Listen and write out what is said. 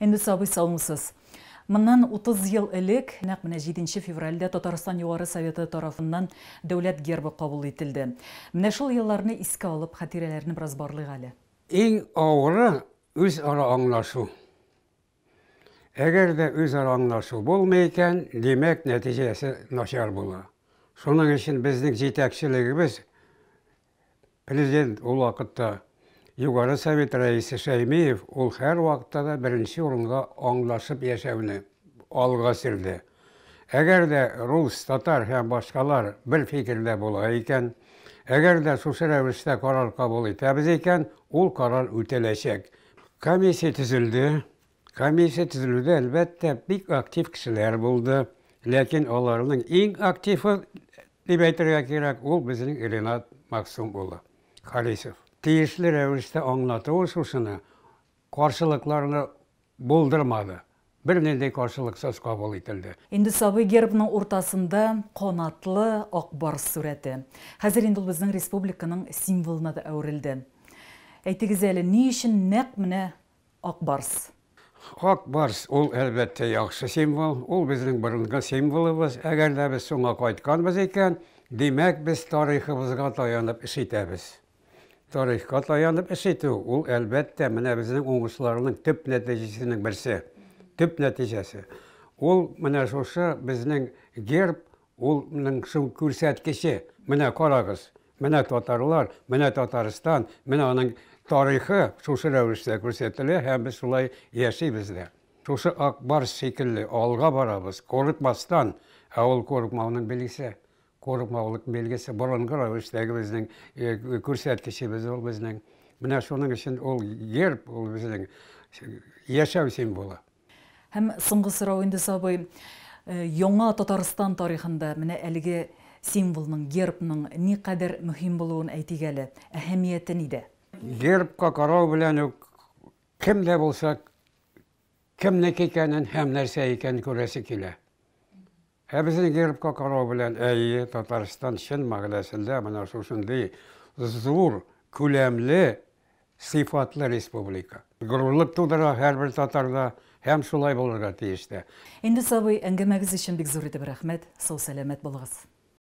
Енді сабый салымсыз. Мындан 30 ел элек, нәқ менә 7 февральдә Татарстан Югары Советы тарафыннан дәүләт гербы кабул ителде. Менә шул елларны искә алып, хатирәләрне бераз барлыйк әле. Иң авыры үзара аңлашу. Әгәр дә үзара аңлашу булмый икән, демәк нәтиҗәсе начар була. Шуның өчен безнең җитәкчелегебез президент ул вакытта Югары Совет рәисе Шәймиев ул һәр вакытта да беренче урынга аңлашып яшәүне алга сөрде. Әгәр дә рус, татар һәм башкалар бер фикердә була икән, әгәр дә шушы рәвештә карар кабул итәбез икән, ул карар үтәләчәк. Комиссия төзелде. Комиссия төзелүдә әлбәттә бик актив кешеләр булды. Ләкин аларның иң активы дип әйтергә кирәк, ул безнең Ренат Максум улы Харисов. Тиешле рәвештә аңлатуы шушыны каршылыкларны булдырмады. Бернинди каршылыксыз кабул ителде. Инде сабый гербның уртасында канатлы ак барс сүрәте. Хәзер инде ул безнең республиканың символына да әверелде. Әйтегез әле, ни өчен нәкъ менә ак барс? Ак барс ул әлбәттә яхшы символ, ул безнең борынгы символыбыз. Әгәр дә без соңга кайтканбыз икән, димәк без тарихыбызга таянып эш итәбез. Тарихка таянып эш итү, ул әлбәттә менә безнең уңышларның төп нәтиҗәсенең берсе. Төп нәтиҗәсе. Ул менә шушы безнең герб, ул менә шул күрсәткече. Менә карагыз, менә татарлар, менә Татарстан, менә аның тарихы шушы рәвештә күрсәтелә һәм без шулай яшибез дә. Шушы ак барс шикелле алга барабыз, курыкмастан, ә ул курыкмауның белгесе. Корыкмаулык белгесе борынгы рәвештәге безнең күрсәткечебез ул безнең. Менә шуның өчен ул герб, ул безнең яшәү символы. Һәм соңгы сорау инде сабый, яңа Татарстан тарихында менә әлеге символның, гербның никадәр мөһим булуын әйтик әле, әһәмияте нидә? Гербка карау белән үк кемдә булса, кемнеке икәнен һәм нәрсә икәнен күрәсе килә. Безнең гербка карау белән Татарстан чын мәгънәсендә менә шушындый зур, күләмле, сыйфатлы республика. Горурлык тудыра һәрбер татарда, һәм шулай булырга тиеш тә. Инде сабый, әңгәмәгез өчен бик зур итеп рәхмәт. Сау сәламәт булыгыз.